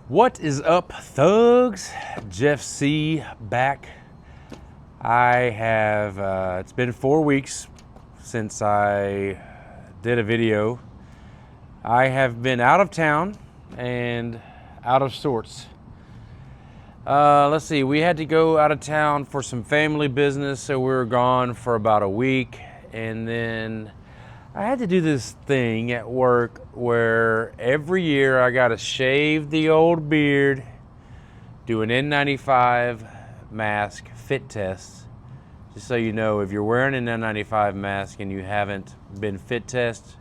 What is up, thugs? Jeff C. back. It's been 4 weeks since I did a video. I have been out of town and out of sorts. Let's see, we had to go out of town for some family business, so we were gone for about a week. And then I had to do this thing at work where every year I got to shave the old beard, do an N95 mask fit test. Just so you know, if you're wearing an N95 mask and you haven't been fit tested,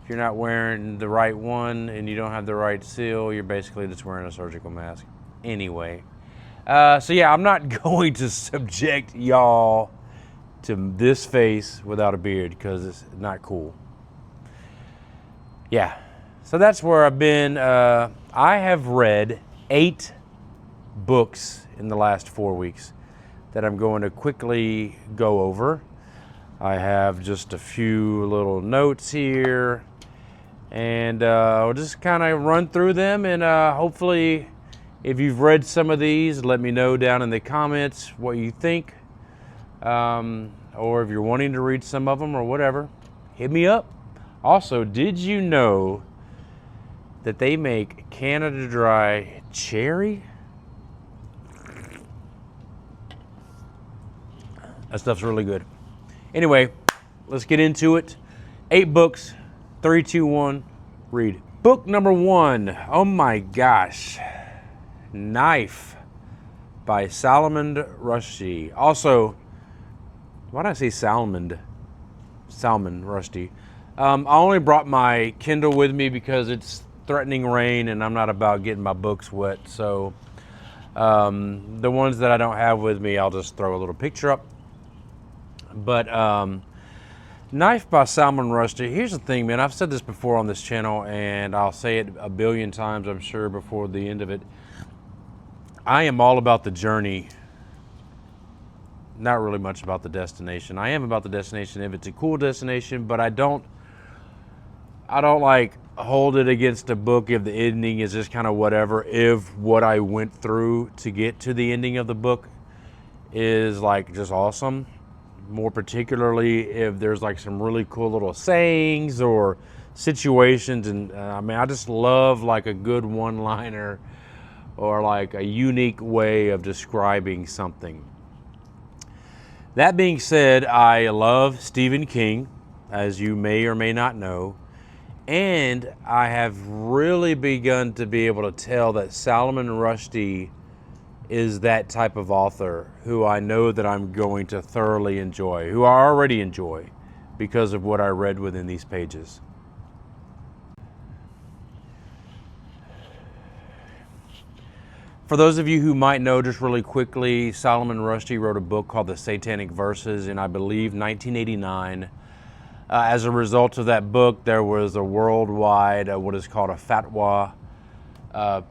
if you're not wearing the right one and you don't have the right seal, you're basically just wearing a surgical mask. Anyway, so yeah, I'm not going to subject y'all to this face without a beard because it's not cool. Yeah, so that's where I've been. I have read 8 books in the last 4 weeks that I'm going to quickly go over. I have just a few little notes here, and we'll just kind of run through them, and hopefully if you've read some of these, let me know down in the comments what you think. Or if you're wanting to read some of them or whatever, hit me up. Also, did you know that they make Canada Dry cherry? That stuff's really good. Anyway, let's get into it. 8 books, 3, 2, 1, read. Book number 1, oh my gosh. Knife by Salman Rushdie. Also, why did I say Salman Rushdie? I only brought my Kindle with me because it's threatening rain and I'm not about getting my books wet. So the ones that I don't have with me, I'll just throw a little picture up. But Knife by Salman Rushdie. Here's the thing, man. I've said this before on this channel and I'll say it a billion times, I'm sure, before the end of it. I am all about the journey. Not really much about the destination. I am about the destination if it's a cool destination, but I don't like hold it against a book if the ending is just kind of whatever, if what I went through to get to the ending of the book is like just awesome. More particularly if there's like some really cool little sayings or situations, and I mean, I just love like a good one-liner or like a unique way of describing something. That being said, I love Stephen King, as you may or may not know, and I have really begun to be able to tell that Salman Rushdie is that type of author who I know that I'm going to thoroughly enjoy, who I already enjoy because of what I read within these pages. For those of you who might know, just really quickly, Salman Rushdie wrote a book called The Satanic Verses in, I believe, 1989. As a result of that book, there was a worldwide, what is called a fatwa,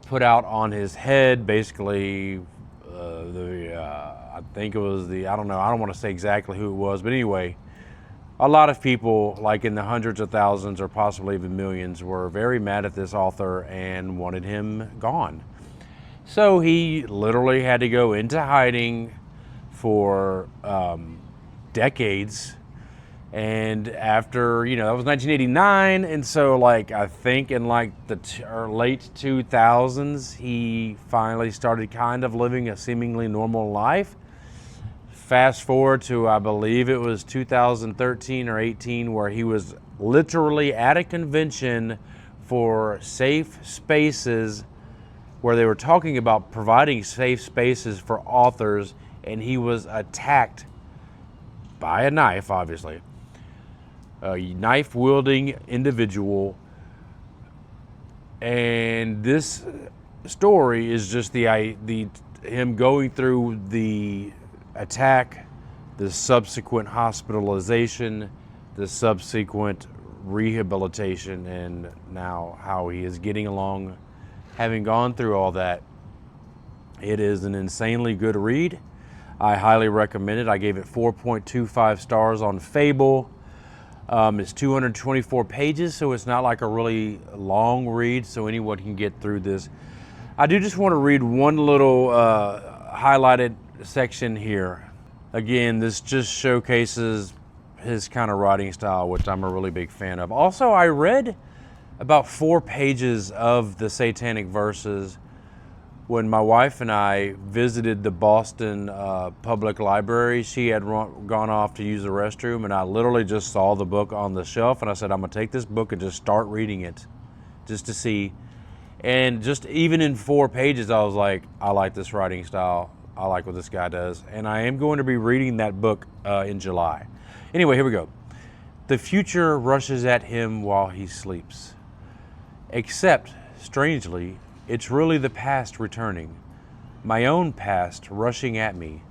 put out on his head. Basically, I think it was I don't know, I don't want to say exactly who it was, but anyway, a lot of people, like in the hundreds of thousands or possibly even millions, were very mad at this author and wanted him gone. So he literally had to go into hiding for decades. And after, that was 1989. And so like, I think in like the late 2000s, he finally started kind of living a seemingly normal life. Fast forward to, I believe it was 2013 or 18, where he was literally at a convention for safe spaces where they were talking about providing safe spaces for authors, and he was attacked by a knife, obviously. A knife-wielding individual. And this story is just him going through the attack, the subsequent hospitalization, the subsequent rehabilitation, and now how he is getting along having gone through all that. It is an insanely good read. I highly recommend it. I gave it 4.25 stars on Fable. It's 224 pages, so it's not like a really long read, so anyone can get through this. I do just want to read one little highlighted section here. Again, this just showcases his kind of writing style, which I'm a really big fan of. Also, I read about 4 pages of the Satanic Verses when my wife and I visited the Boston Public Library. She had gone off to use the restroom, and I literally just saw the book on the shelf, and I said, I'm gonna take this book and just start reading it just to see. And just even in 4 pages, I was like, I like this writing style. I like what this guy does. And I am going to be reading that book in July. Anyway, here we go. The future rushes at him while he sleeps. Except, strangely, it's really the past returning. My own past rushing at me.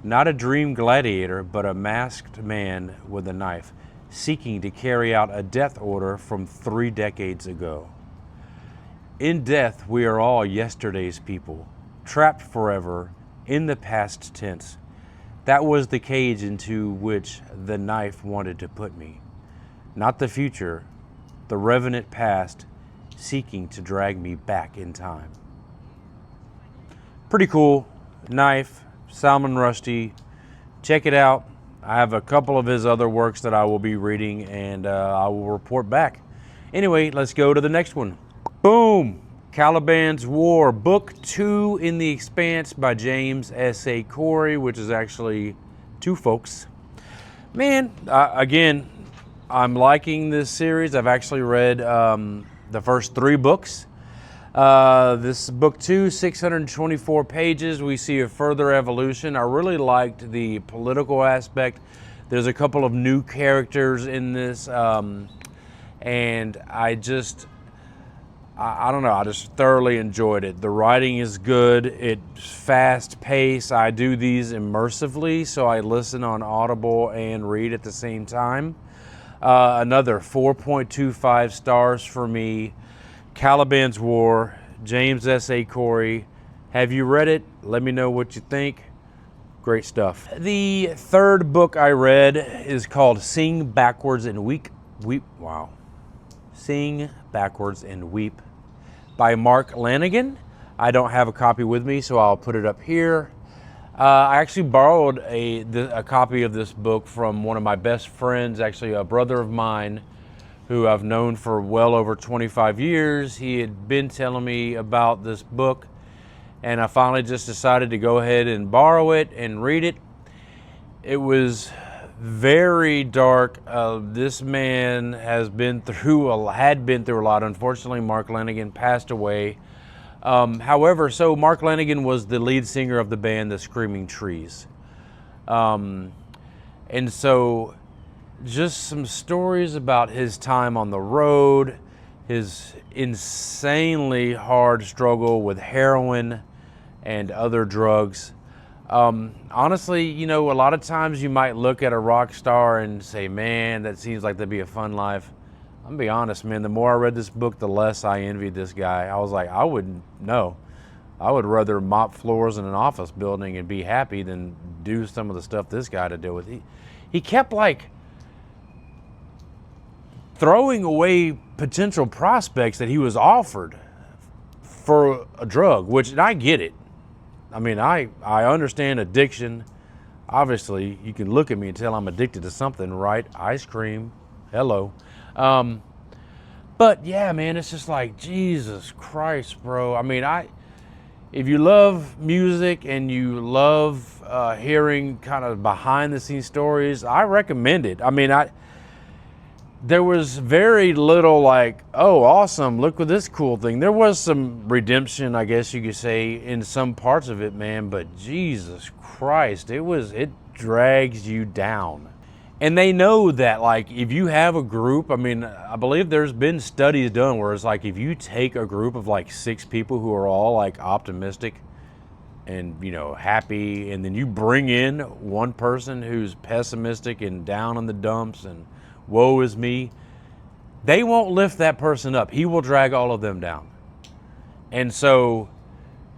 Not a dream gladiator, but a masked man with a knife, seeking to carry out a death order from 3 decades ago. In death, we are all yesterday's people, trapped forever in the past tense. That was the cage into which the knife wanted to put me. Not the future, the revenant past, seeking to drag me back in time. Pretty cool. Knife, Salman Rushdie. Check it out. I have a couple of his other works that I will be reading, and I will report back. Anyway, let's go to the next one. Boom! Caliban's War, Book 2 in the Expanse by James S.A. Corey, which is actually 2 folks. Man, again, I'm liking this series. I've actually read the first 3 books. This is book 2, 624 pages. We see a further evolution. I really liked the political aspect. There's a couple of new characters in this, and I don't know, I just thoroughly enjoyed it. The writing is good. It's fast paced. I do these immersively, so I listen on Audible and read at the same time. Another 4.25 stars for me. Caliban's War, James S.A. Corey. Have you read it? Let me know what you think. Great stuff. The 3rd book I read is called Sing Backwards and Weep. Wow. Sing Backwards and Weep by Mark Lanigan. I don't have a copy with me, so I'll put it up here. I actually borrowed a copy of this book from one of my best friends, actually a brother of mine who I've known for well over 25 years. He had been telling me about this book, and I finally just decided to go ahead and borrow it and read it. It was very dark. This man had been through a lot. Unfortunately, Mark Lanigan passed away. However, so Mark Lanigan was the lead singer of the band The Screaming Trees. And so just some stories about his time on the road, his insanely hard struggle with heroin and other drugs. Honestly, you know, a lot of times you might look at a rock star and say, man, that seems like that'd be a fun life. I'm gonna be honest, man, the more I read this book, the less I envied this guy. I was like, I wouldn't know. I would rather mop floors in an office building and be happy than do some of the stuff this guy had to deal with. He kept like throwing away potential prospects that he was offered for a drug, which, and I get it. I mean, I understand addiction. Obviously, you can look at me and tell I'm addicted to something, right? Ice cream, hello. But yeah, man, it's just like, Jesus Christ, bro. I mean, if you love music and you love hearing kind of behind the scenes stories, I recommend it. I mean, there was very little like, oh, awesome, look at this cool thing. There was some redemption, I guess you could say, in some parts of it, man, but Jesus Christ, it drags you down. And they know that, like, if you have a group, I mean, I believe there's been studies done where it's like, if you take a group of like 6 people who are all like optimistic and, you know, happy, and then you bring in one person who's pessimistic and down in the dumps and woe is me, they won't lift that person up. He will drag all of them down. And so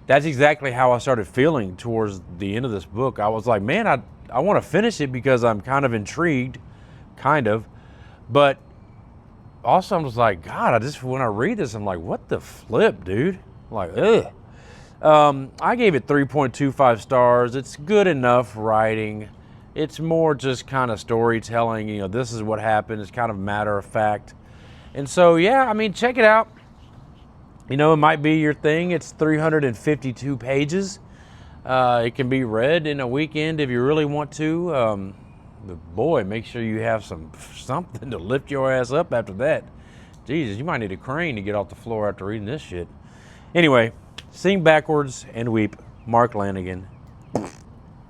that's exactly how I started feeling towards the end of this book. I was like, man, I want to finish it because I'm kind of intrigued, but also I was like, God, when I read this, I'm like, what the flip, dude? Like, ugh. I gave it 3.25 stars. It's good enough writing. It's more just kind of storytelling. You know, this is what happened. It's kind of matter of fact. And so, yeah, I mean, check it out. You know, it might be your thing. It's 352 pages. It can be read in a weekend if you really want to. But boy, make sure you have something to lift your ass up after that. Jesus, you might need a crane to get off the floor after reading this shit. Anyway, Sing Backwards and Weep, Mark Lanigan.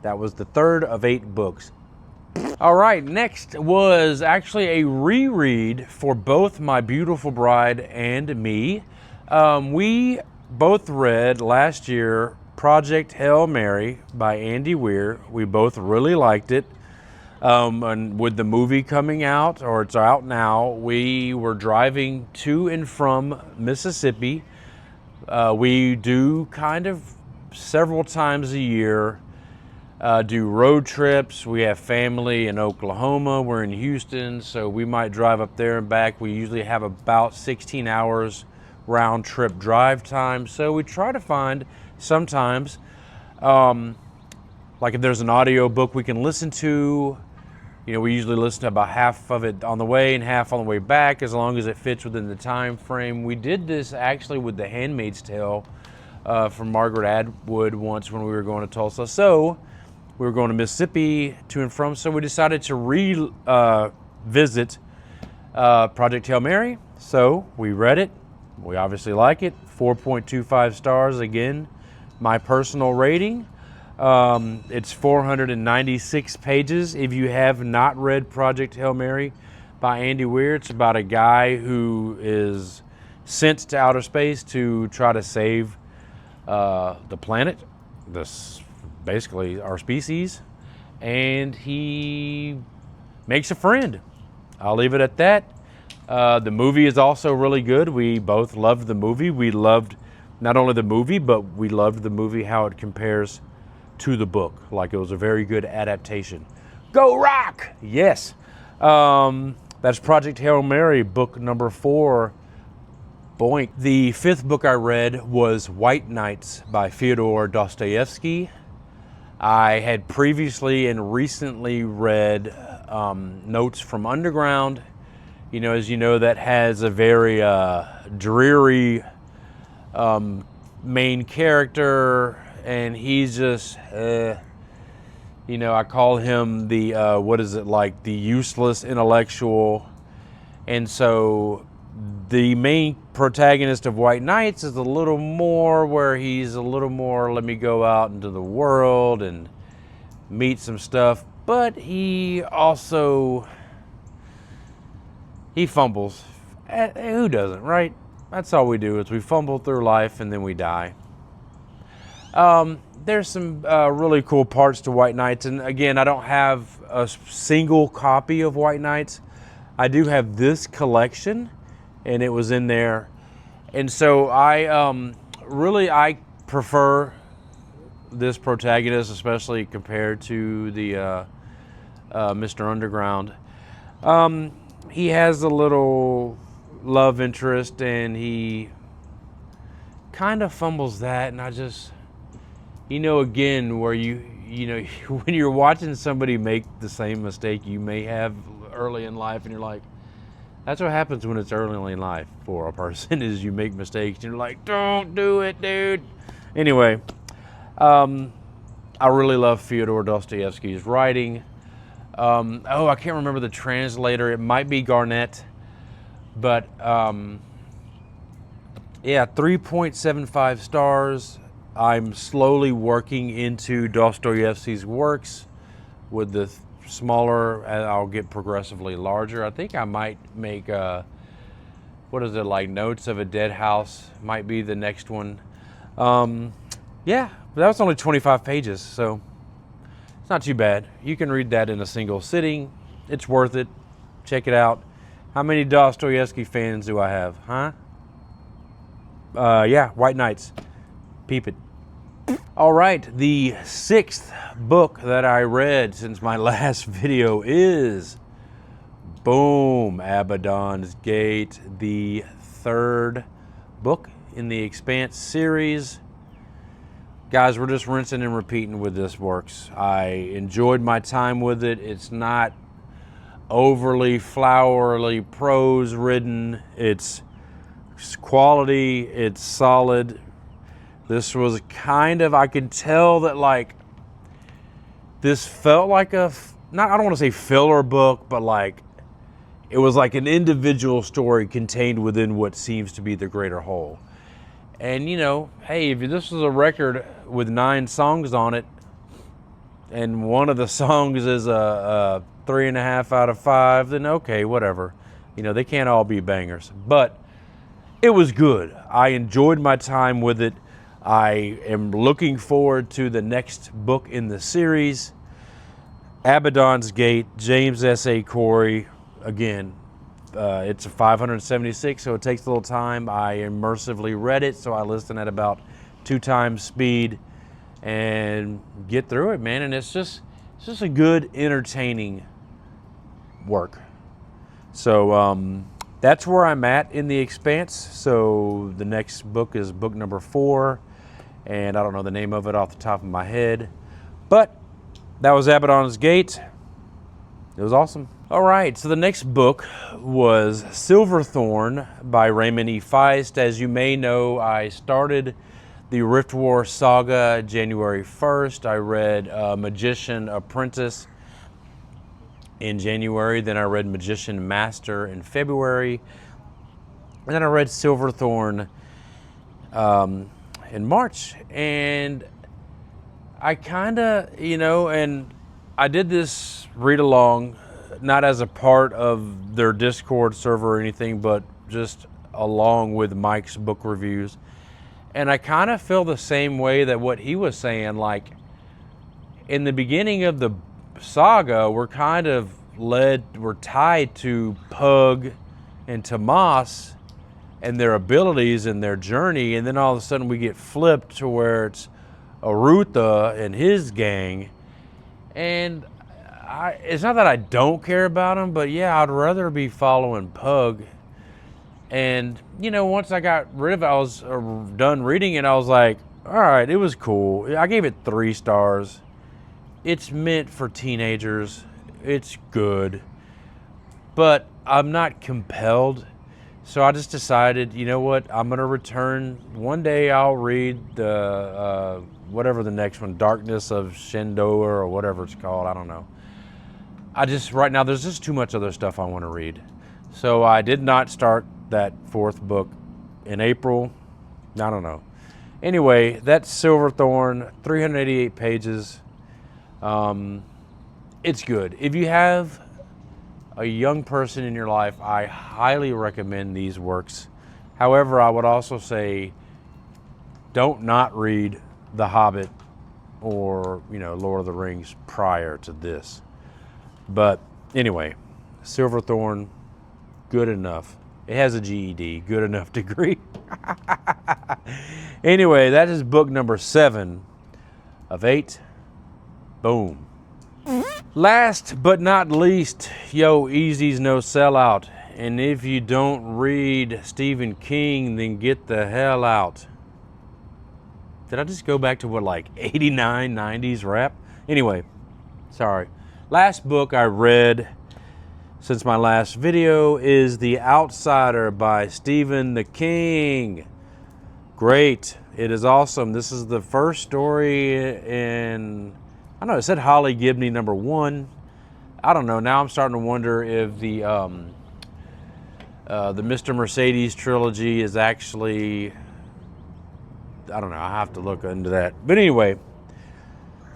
That was the third of 8 books. All right, next was actually a reread for both my beautiful bride and me. We both read last year Project Hail Mary by Andy Weir. We both really liked it. And with the movie coming out, or it's out now, we were driving to and from Mississippi. We do kind of several times a year do road trips. We have family in Oklahoma. We're in Houston, so we might drive up there and back. We usually have about 16 hours round trip drive time. So we try to find sometimes, like if there's an audio book we can listen to. You know, we usually listen to about half of it on the way and half on the way back, as long as it fits within the time frame. We did this actually with The Handmaid's Tale from Margaret Atwood once when we were going to Tulsa. So we were going to Mississippi to and from, so we decided to revisit Project Hail Mary. So we read it. We obviously like it. 4.25 stars, again, my personal rating. It's 496 pages. If you have not read Project Hail Mary by Andy Weir, it's about a guy who is sent to outer space to try to save the planet, basically our species, and he makes a friend. I'll leave it at that. The movie is also really good. We both loved the movie. We loved not only the movie, but we loved the movie, how it compares to the book. Like, it was a very good adaptation. Go Rock! Yes. That's Project Hail Mary, book number 4. Boink. The 5th book I read was White Nights by Fyodor Dostoevsky. I had previously and recently read Notes from Underground. You know, as you know, that has a very dreary main character, and he's just, you know, I call him the, the useless intellectual. And so the main protagonist of White Nights is a little more where he's a little more, let me go out into the world and meet some stuff. But he also, he fumbles. Who doesn't, right? That's all we do, is we fumble through life and then we die. There's some really cool parts to White Nights, and again, I don't have a single copy of White Nights. I do have this collection, and it was in there. And so I prefer this protagonist, especially compared to the Mr. Underground. He has a little love interest, and he kind of fumbles that, and I just, you know, again, where you know, when you're watching somebody make the same mistake you may have early in life, and you're like, that's what happens when it's early in life for a person, is you make mistakes, and you're like, don't do it, dude. Anyway, I really love Fyodor Dostoevsky's writing. I can't remember the translator. It might be Garnett, but yeah, 3.75 stars. I'm slowly working into Dostoevsky's works. With the smaller, I'll get progressively larger. I think I might make Notes of a Dead House might be the next one. Yeah, but that was only 25 pages, so it's not too bad. You can read that in a single sitting. It's worth it. Check it out. How many Dostoevsky fans do I have, huh? Yeah, White Nights. Peep it. All right, the 6th book that I read since my last video is, boom, Abaddon's Gate, the 3rd book in the Expanse series. guys, we're just rinsing and repeating with this works. I enjoyed my time with it. It's not overly flowery prose ridden. It's quality, it's solid. This was kind of, I could tell that like this felt like I don't want to say filler book, but like it was like an individual story contained within what seems to be the greater whole. And you know, hey, if this was a record with 9 songs on it, and one of the songs is a 3.5 out of 5, then okay, whatever. You know, they can't all be bangers, but it was good. I enjoyed my time with it. I am looking forward to the next book in the series, Abaddon's Gate, James S.A. Corey. Again, it's a 576, so it takes a little time. I immersively read it, so I listen at about 2 times speed and get through it, man. And it's just a good, entertaining work. So that's where I'm at in The Expanse. So the next book is book number 4, and I don't know the name of it off the top of my head, but that was Abaddon's Gate. It was awesome. All right, so the next book was Silverthorn by Raymond E. Feist. As you may know, I started the Rift War saga January 1st. I read Magician Apprentice in January. Then I read Magician Master in February. And then I read Silverthorn in March. And I kind of, you know, and I did this read along, not as a part of their Discord server or anything, but just along with Mike's book reviews. And I kind of feel the same way that what he was saying, like in the beginning of the saga, we're tied to Pug and Tomas and their abilities and their journey. And then all of a sudden we get flipped to where it's Arutha and his gang. And it's not that I don't care about them, but yeah, I'd rather be following Pug. And, you know, once I got rid of it, I was done reading it, I was like, all right, it was cool. I gave it 3 stars. It's meant for teenagers. It's good. But I'm not compelled. So I just decided, you know what, I'm going to return. One day I'll read the, whatever the next one, Darkness of Shendoa or whatever it's called, I don't know. Right now, there's just too much other stuff I want to read. So I did not start that 4th book in April. I don't know. Anyway, that's Silverthorn, 388 pages. It's good. If you have a young person in your life, I highly recommend these works. However, I would also say don't not read The Hobbit or, you know, Lord of the Rings prior to this. But anyway, Silverthorn, good enough. It has a GED, good enough degree. Anyway, that is book number 7 of 8. Boom. Last but not least, Easy's no sellout. And if you don't read Stephen King, then get the hell out. Did I just go back to what, like 89, 90s rap? Anyway, sorry. Last book I read since my last video is The Outsider by Stephen the King. Great. It is awesome. This is the first story in, I don't know, it said Holly Gibney number 1. I don't know. Now I'm starting to wonder if the Mr. Mercedes trilogy is actually, I don't know. I have to look into that. But anyway,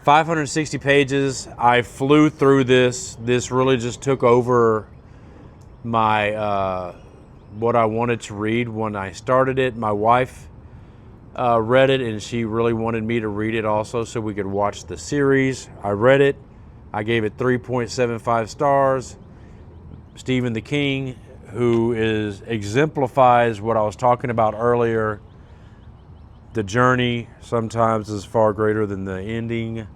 560 pages. I flew through this. This really just took over my what I wanted to read when I started it. My wife read it, and she really wanted me to read it also so we could watch the series. I read it. I gave it 3.75 stars. Stephen the King, who exemplifies what I was talking about earlier. The journey sometimes is far greater than the ending.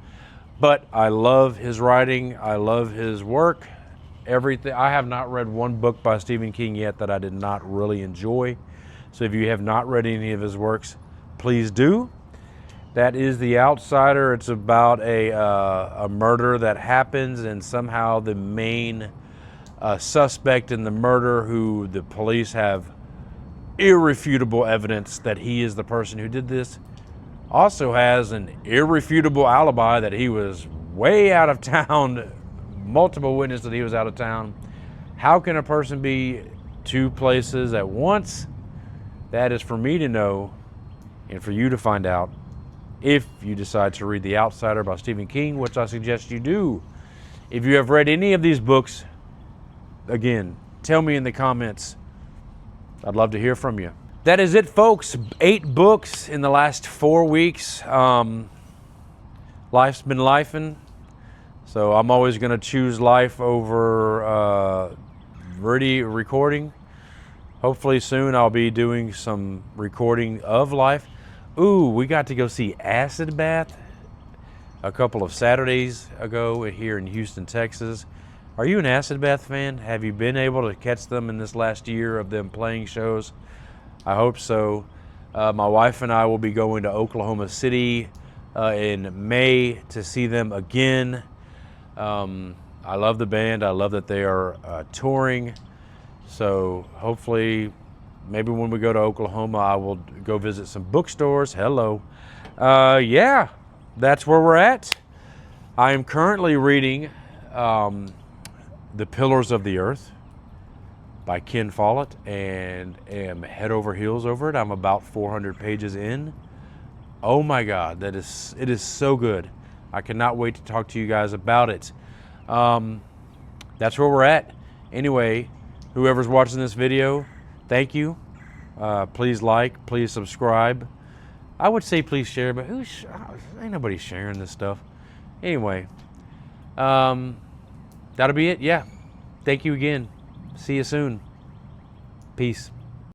But I love his writing. I love his work. Everything. I have not read one book by Stephen King yet that I did not really enjoy. So if you have not read any of his works, please do. That is The Outsider. It's about a murder that happens, and somehow the main suspect in the murder, who the police have irrefutable evidence that he is the person who did this, also has an irrefutable alibi that he was way out of town. Multiple witnesses that he was out of town. How can a person be two places at once? That is for me to know and for you to find out if you decide to read The Outsider by Stephen King, which I suggest you do. If you have read any of these books, again, tell me in the comments. I'd love to hear from you. That is it, folks. 8 books in the last 4 weeks. Life's been lifing, so I'm always going to choose life over recording. Hopefully soon I'll be doing some recording of life. Ooh, we got to go see Acid Bath a couple of Saturdays ago here in Houston, Texas. Are you an Acid Bath fan? Have you been able to catch them in this last year of them playing shows? I hope so. My wife and I will be going to Oklahoma City in May to see them again. I love the band. I love that they are touring. So hopefully, maybe when we go to Oklahoma, I will go visit some bookstores. Hello. Yeah, that's where we're at. I am currently reading The Pillars of the Earth by Ken Follett, and am head over heels over it. I'm about 400 pages in. Oh my God, it is so good. I cannot wait to talk to you guys about it. That's where we're at. Anyway, whoever's watching this video, thank you. Please like, please subscribe. I would say please share, but ain't nobody sharing this stuff. Anyway, that'll be it. Yeah. Thank you again. See you soon. Peace.